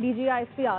DGI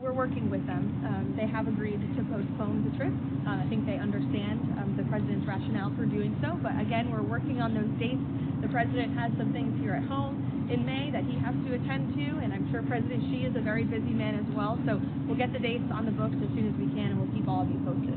We're working with them. They have agreed to postpone the trip. I think they understand the president's rationale for doing so. But again, we're working on those dates. The president has some things here at home in May that he has to attend to, and I'm sure President Xi is a very busy man as well. So we'll get the dates on the books as soon as we can, and we'll keep all of you posted.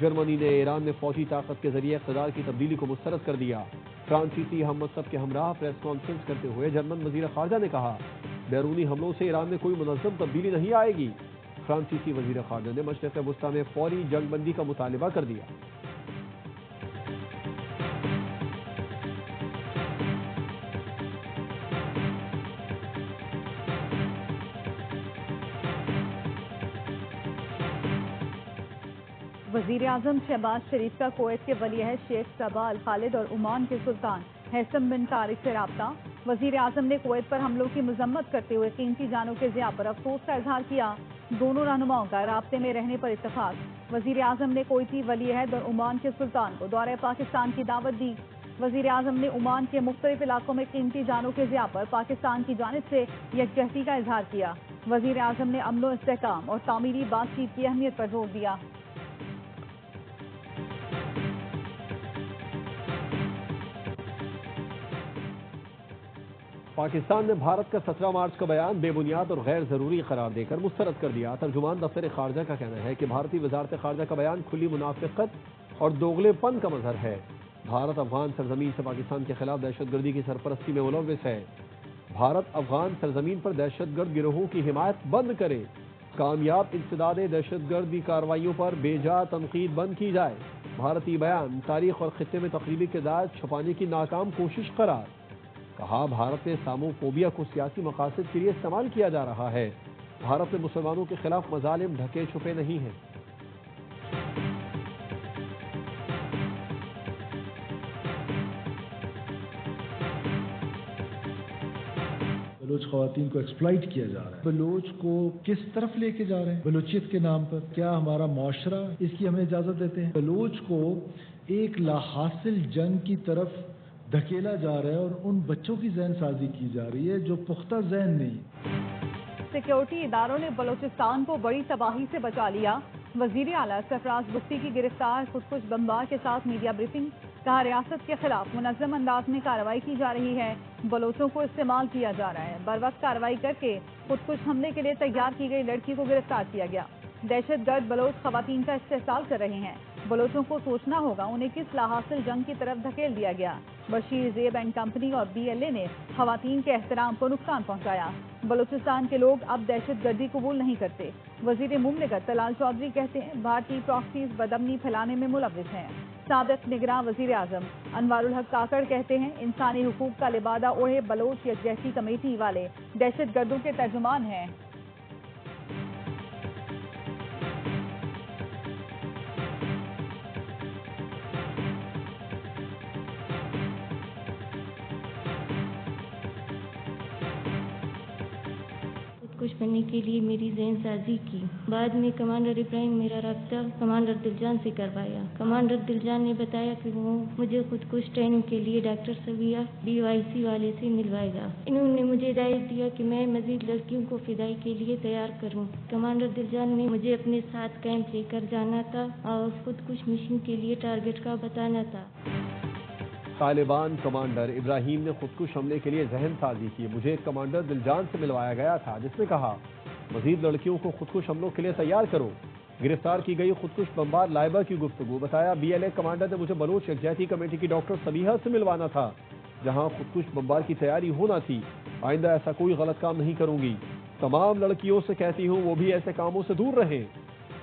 Germany نے ایران میں فوجی طاقت کے ذریعے اقتدار کی تبدیلی کو مسترد کر دیا۔ فرانسیسی ہم منصب کے ہمراہ پریس کانفرنس کرتے ہوئے جرمن وزیر خارجہ نے کہا بیرونی حملوں سے ایران میں کوئی منظم تبدیلی نہیں آئے گی۔ فرانسیسی وزیر خارجہ نے مشرق وسطیٰ میں فوری جنگ بندی کا مطالبہ کر دیا۔ وزیر اعظم شہباز شریف کا کویت کے ولی عہد شیخ صبا الخالد اور عمان کے سلطان حیثم بن طارق سے رابطہ۔ وزیر اعظم نے کویت پر حملوں کی مذمت کرتے ہوئے قیمتی جانوں کے ضیاع پر افسوس کا اظہار کیا۔ دونوں رہنماؤں کا رابطے میں رہنے پر اتفاق۔ وزیر اعظم نے کویتی ولی عہد اور عمان کے سلطان کو دورہ پاکستان کی دعوت دی۔ وزیر اعظم نے عمان کے مختلف علاقوں میں قیمتی جانوں کے ضیاع پر پاکستان کی جانب سے یکجہتی کا اظہار کیا۔ وزیر اعظم نے امن و استحکام اور تعمیری بات چیت کی اہمیت پر زور دیا۔ پاکستان نے بھارت کا 17 مارچ کا بیان بے بنیاد اور غیر ضروری قرار دے کر مسترد کر دیا۔ ترجمان دفتر خارجہ کا کہنا ہے کہ بھارتی وزارت خارجہ کا بیان کھلی منافقت اور دوغلے پن کا مظہر ہے۔ بھارت افغان سرزمین سے پاکستان کے خلاف دہشت گردی کی سرپرستی میں ملوث ہے۔ بھارت افغان سرزمین پر دہشت گرد گروہوں کی حمایت بند کرے۔ کامیاب انسداد دہشت گردی کارروائیوں پر بے جا تنقید بند کی جائے۔ بھارتی بیان تاریخ اور خطے میں تقریبی کردار چھپانے کی ناکام کوشش قرار۔ کہا بھارت میں ساموفوبیا کو سیاسی مقاصد کے لیے استعمال کیا جا رہا ہے۔ بھارت میں مسلمانوں کے خلاف مظالم ڈھکے چھپے نہیں ہیں۔ بلوچ خواتین کو ایکسپلائٹ کیا جا رہا ہے۔ بلوچ کو کس طرف لے کے جا رہے ہیں بلوچیت کے نام پر؟ کیا ہمارا معاشرہ اس کی ہمیں اجازت دیتے ہیں؟ بلوچ کو ایک لا حاصل جنگ کی طرف دھکیلا جا رہا ہے اور ان بچوں کی ذہن سازی کی جا رہی ہے جو پختہ ذہن نہیں۔ سیکیورٹی اداروں نے بلوچستان کو بڑی تباہی سے بچا لیا۔ وزیر اعلیٰ سرفراز بگٹی کی گرفتار خودکش بمبار کے ساتھ میڈیا بریفنگ۔ کہا ریاست کے خلاف منظم انداز میں کارروائی کی جا رہی ہے۔ بلوچوں کو استعمال کیا جا رہا ہے۔ بر وقت کارروائی کر کے خودکش حملے کے لیے تیار کی گئی لڑکی کو گرفتار کیا گیا۔ دہشت گرد بلوچ خواتین کا استحصال کر رہے ہیں۔ بلوچوں کو سوچنا ہوگا انہیں کس لاحاصل جنگ کی طرف دھکیل دیا گیا۔ بشیر زیب اینڈ کمپنی اور BLA نے خواتین کے احترام کو نقصان پہنچایا۔ بلوچستان کے لوگ اب دہشت گردی قبول نہیں کرتے۔ وزیر مملکت طلال چودھری کہتے ہیں بھارتی پراکسیز بدامنی پھیلانے میں ملوث ہیں۔ سابق نگراں وزیر اعظم انوار الحق کاکڑ کہتے ہیں انسانی حقوق کا لبادہ اوڑھے بلوچ یکجہتی کمیٹی والے دہشت گردوں کے ترجمان ہیں۔ کچھ بننے کے لیے میری ذہن سازی کی۔ بعد میں کمانڈر ابراہیم میرا رابطہ کمانڈر دلجان سے کروایا۔ کمانڈر دلجان نے بتایا کہ وہ مجھے خود کش ٹریننگ کے لیے ڈاکٹر سبیہ BYC والے سے ملوائے گا۔ انہوں نے مجھے ہدایت دیا کہ میں مزید لڑکیوں کو فدائی کے لیے تیار کروں۔ کمانڈر دلجان نے مجھے اپنے ساتھ کیمپ لے کر جانا تھا اور خود کش مشن کے لیے ٹارگٹ کا بتانا تھا۔ طالبان کمانڈر ابراہیم نے خودکش حملے کے لیے ذہن سازی کی۔ مجھے کمانڈر دلجان سے ملوایا گیا تھا جس نے کہا مزید لڑکیوں کو خودکش حملوں کے لیے تیار کرو۔ گرفتار کی گئی خودکش بمبار لائبہ کی گفتگو۔ بتایا BLA کمانڈر نے مجھے بلوچ یکجہتی کمیٹی کی ڈاکٹر سبیہ سے ملوانا تھا جہاں خودکش بمبار کی تیاری ہونا تھی۔ آئندہ ایسا کوئی غلط کام نہیں کروں گی۔ تمام لڑکیوں سے کہتی ہوں وہ بھی ایسے کاموں سے دور رہیں۔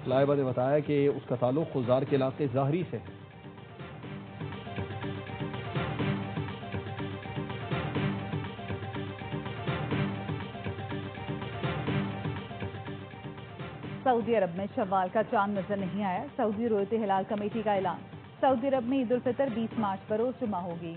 لائبہ نے بتایا کہ اس کا تعلق خزار کے علاقے ظاہری سے ہے۔ سعودی عرب میں شوال کا چاند نظر نہیں آیا۔ سعودی رؤیت ہلال کمیٹی کا اعلان۔ سعودی عرب میں عید الفطر 20 مارچ بروز جمعہ ہوگی۔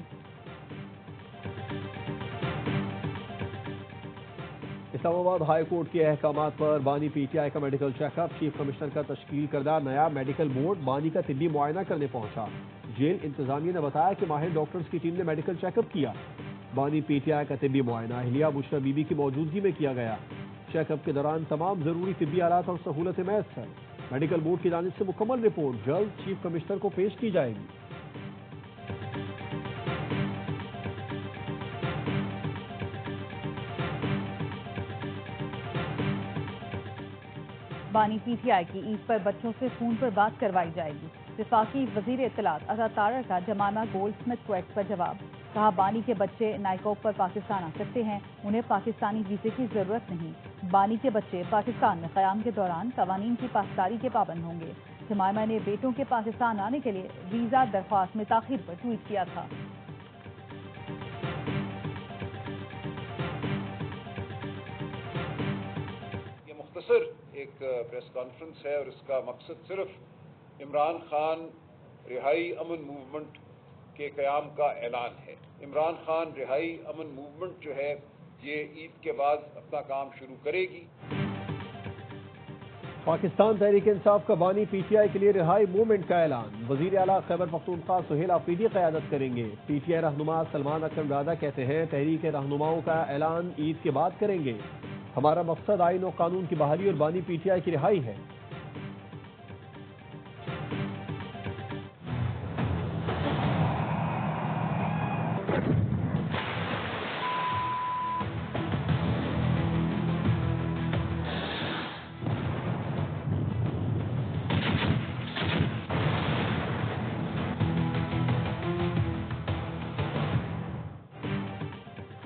اسلام آباد ہائی کورٹ کے احکامات پر بانی PTI کا medical check up. Chief commissioner کا تشکیل کردہ نیا میڈیکل بورڈ بانی کا طبی معائنہ کرنے پہنچا۔ جیل انتظامیہ نے بتایا کہ ماہر ڈاکٹرز کی ٹیم نے میڈیکل چیک اپ کیا۔ بانی PTI کا طبی معائنہ اہلیہ بشرا بی بی کی موجودگی میں کیا گیا۔ چیک اپ کے دوران تمام ضروری طبی آلات اور سہولتیں میسر۔ میڈیکل بورڈ کی جانب سے مکمل رپورٹ جلد چیف کمشنر کو پیش کی جائے گی۔ بانی PTI کی عید پر بچوں سے فون پر بات کروائی جائے گی۔ وفاقی وزیر اطلاعات عطا تارڑ کا جمانہ گولڈ سمتھ کویٹ پر جواب، کہا بانی کے بچے نائکوپ پر پاکستان آ سکتے ہیں، انہیں پاکستانی ویزے کی ضرورت نہیں۔ بانی کے بچے پاکستان میں قیام کے دوران قوانین کی پاسداری کے پابند ہوں گے۔ جمائمہ نے بیٹوں کے پاکستان آنے کے لیے ویزا درخواست میں تاخیر پر ٹویٹ کیا تھا۔ یہ مختصر ایک پریس کانفرنس ہے اور اس کا مقصد صرف عمران خان رہائی امن موومنٹ کے قیام کا اعلان ہے۔ عمران خان رہائی امن موومنٹ جو ہے یہ عید کے بعد اپنا کام شروع کرے گی۔ پاکستان تحریک انصاف کا بانی PTI کے لیے رہائی موومنٹ کا اعلان، وزیر اعلیٰ خیبر پختونخوا سہیل آفریدی قیادت کریں گے۔ PTI رہنما سلمان اکرم زادہ کہتے ہیں تحریک رہنماؤں کا اعلان عید کے بعد کریں گے، ہمارا مقصد آئین و قانون کی بحالی اور بانی PTI کی رہائی ہے۔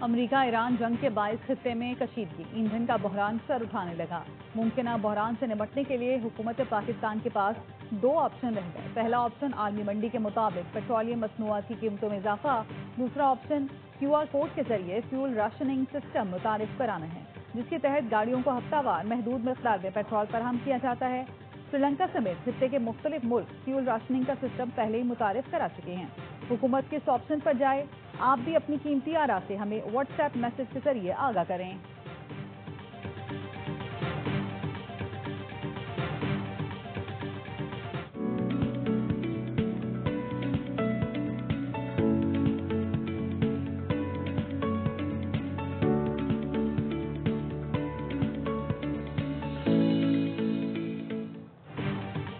امریکہ ایران جنگ کے باعث خطے میں کشیدگی، ایندھن کا بحران سر اٹھانے لگا۔ ممکنہ بحران سے نمٹنے کے لیے حکومت پاکستان کے پاس 2 آپشن رہ گئے۔ پہلا آپشن عالمی منڈی کے مطابق پیٹرولیم مصنوعات کی قیمتوں میں اضافہ، دوسرا آپشن QR کوڈ کے ذریعے فیول راشننگ سسٹم متعارف کرانا ہے، جس کے تحت گاڑیوں کو ہفتہ وار محدود مقدار میں پیٹرول فراہم کیا جاتا ہے۔ سری لنکا سمیت خطے کے مختلف ملک فیول راشننگ کا سسٹم پہلے ہی متعارف کرا چکے ہیں۔ حکومت کس آپشن پر جائے؟ آپ بھی اپنی قیمتی آراء سے ہمیں واٹس ایپ میسج کے ذریعے آگاہ کریں۔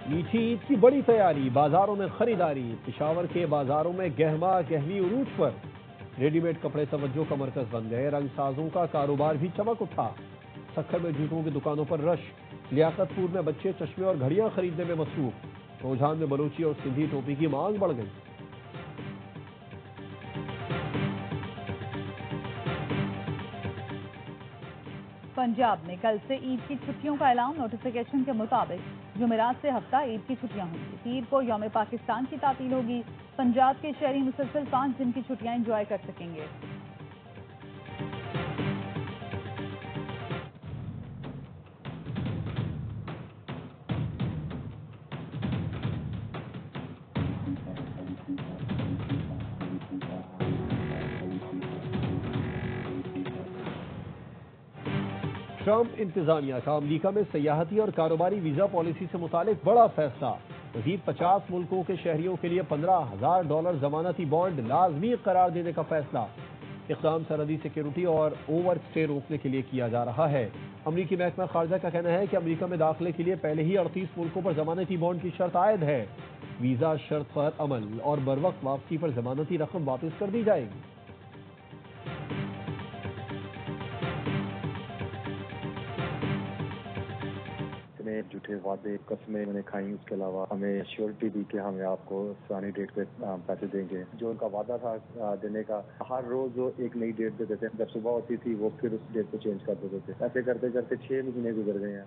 میٹھی عید کی بڑی تیاری، بازاروں میں خریداری، پشاور کے بازاروں میں گہما گہوی عروج پر، ریڈی میڈ کپڑے توجہ کا مرکز بن گئے، رنگ سازوں کا کاروبار بھی چمک اٹھا، سکھر میں جوتوں کی دکانوں پر رش، لیاقت پور میں بچے چشمے اور گھڑیاں خریدنے میں مصروف، روجھان میں بلوچی اور سندھی ٹوپی کی مانگ بڑھ گئی۔ پنجاب میں کل سے عید کی چھٹیوں کا اعلان، نوٹیفیکیشن کے مطابق جمعرات سے ہفتہ عید کی چھٹیاں ہوں گی، پیر کو یوم پاکستان کی تعطیل ہوگی، پنجاب کے شہری مسلسل 5 دن کی چھٹیاں انجوائے کر سکیں گے۔ ٹرمپ انتظامیہ کا امریکہ میں سیاحتی اور کاروباری ویزا پالیسی سے متعلق بڑا فیصلہ، مزید 50 ملکوں کے شہریوں کے لیے $15,000 ضمانتی بانڈ لازمی قرار دینے کا فیصلہ، اقدام سرحدی سیکیورٹی اور اوور اسٹے روکنے کے لیے کیا جا رہا ہے۔ امریکی محکمہ خارجہ کا کہنا ہے کہ امریکہ میں داخلے کے لیے پہلے ہی 38 ملکوں پر ضمانتی بانڈ کی شرط عائد ہے، ویزا شرط پر عمل اور بروقت واپسی پر ضمانتی رقم واپس کر دی جائے گی۔ جھوٹے وعدے قسمیں انہوں نے کھائیں، اس کے علاوہ ہمیں شیورٹی دی کہ ہمیں آپ کو فلانی ڈیٹ پہ پیسے دیں گے۔ جو ان کا وعدہ تھا دینے کا، ہر روز وہ ایک نئی ڈیٹ دے دیتے، جب صبح ہوتی تھی وہ پھر اس ڈیٹ کو چینج کر دیتے تھے، ایسے کرتے کرتے 6 مہینے گزر گئے ہیں۔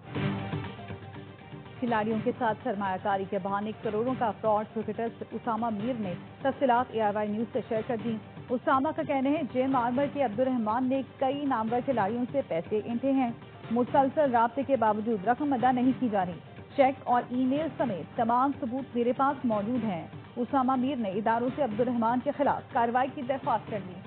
کھلاڑیوں کے ساتھ سرمایہ کاری کے بہانے کروڑوں کا فراڈ، کرکٹر اسامہ میر نے تفصیلات ARY نیوز سے شیئر کر دی۔ اسامہ کا کہنا ہے جیم آرمر کے عبدالرحمان نے کئی نامور کھلاڑیوں سے پیسے اینٹھے ہیں، مسلسل رابطے کے باوجود رقم ادا نہیں کی جا رہی، چیک اور ای میل سمیت تمام ثبوت میرے پاس موجود ہیں۔ اسامہ میر نے اداروں سے عبدالرحمان کے خلاف کارروائی کی درخواست کر دی۔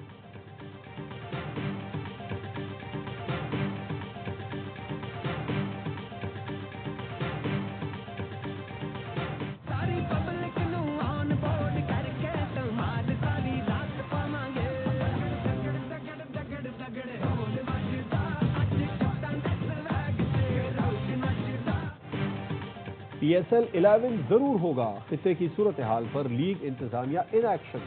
PSL 11 ضرور ہوگا، خطے کی صورتحال پر لیگ انتظامیہ ان ایکشن،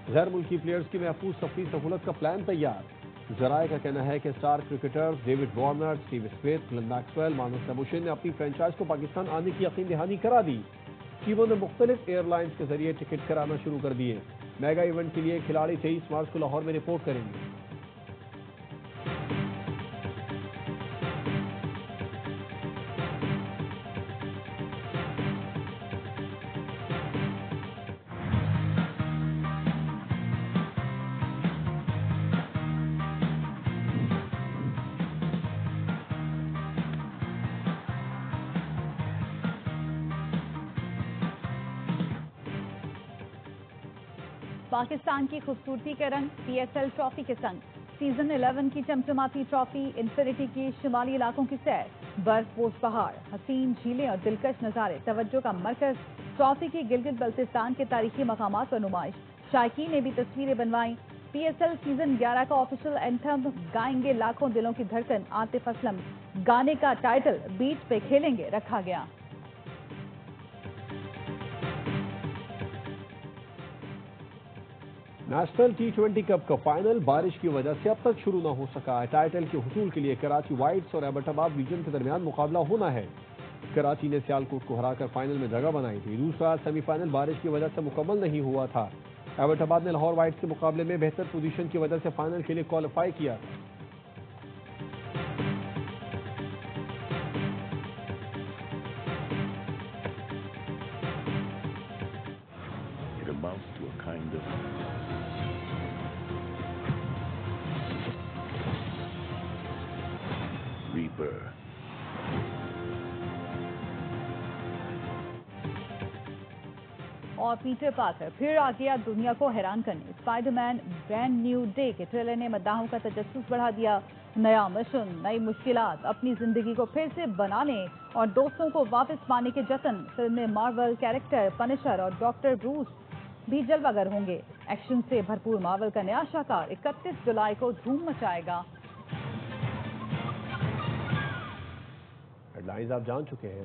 غیر ملکی پلیئرز کی محفوظ سفری سہولت کا پلان تیار، ذرائع کا کہنا ہے کہ star cricketer David Warner, Steve Smith, گلن میکسویل، مانوس نبوشن نے اپنی فرنچائز کو پاکستان آنے کی یقین دہانی کرا دی۔ ٹیموں نے مختلف ایئر لائنز کے ذریعے ٹکٹ کرانا شروع کر دیے۔ میگا ایونٹ کے لیے کھلاڑی 23 مارچ کو لاہور میں رپورٹ کریں گے۔ پاکستان کی خوبصورتی کے رنگ پی ایس ایل ٹرافی کے سنگ، سیزن 11 کی چمچماتی ٹرافی، انفینٹی کی شمالی علاقوں کی سیر، برف پوش پہاڑ، حسین جھیلیں اور دلکش نظارے، توجہ کا مرکز ٹرافی کی گلگت بلتستان کے تاریخی مقامات پر نمائش۔ شائقین نے بھی تصویریں بنوائیں۔ پی ایس ایل سیزن 11 کا آفیشیل اینتھم گائیں گے لاکھوں دلوں کی دھڑکن عاطف اسلم، گانے کا ٹائٹل بیچ پہ کھیلیں گے رکھا گیا۔ نیشنل ٹی20 کپ کا فائنل بارش کی وجہ سے اب تک شروع نہ ہو سکا ہے۔ ٹائٹل کے حصول کے لیے کراچی وائٹس اور ایبٹ آباد ریجن کے درمیان مقابلہ ہونا ہے۔ کراچی نے سیالکوٹ کو ہرا کر فائنل میں جگہ بنائی تھی۔ دوسرا سیمی فائنل بارش کی وجہ سے مکمل نہیں ہوا تھا۔ ایبٹ آباد نے لاہور وائٹس کے مقابلے میں بہتر پوزیشن کی وجہ سے فائنل کے لیے کوالیفائی کیا۔ اور پیٹر پارکر پھر آ گیا دنیا کو حیران کرنے۔ Spider Man brand new day کے ٹریلر نے مداحوں کا تجسس بڑھا دیا۔ نیا مشن، نئی مشکلات، اپنی زندگی کو پھر سے بنانے اور دوستوں کو واپس پانے کے جتن۔ فلم میں مارول کیریکٹر پنشر اور ڈاکٹر بروس بھی جلوہ گر ہوں گے۔ ایکشن سے بھرپور مارول کا نیا شاہکار 31 جولائی کو دھوم مچائے گا۔ ہیڈ لائنز آپ جان چکے ہیں۔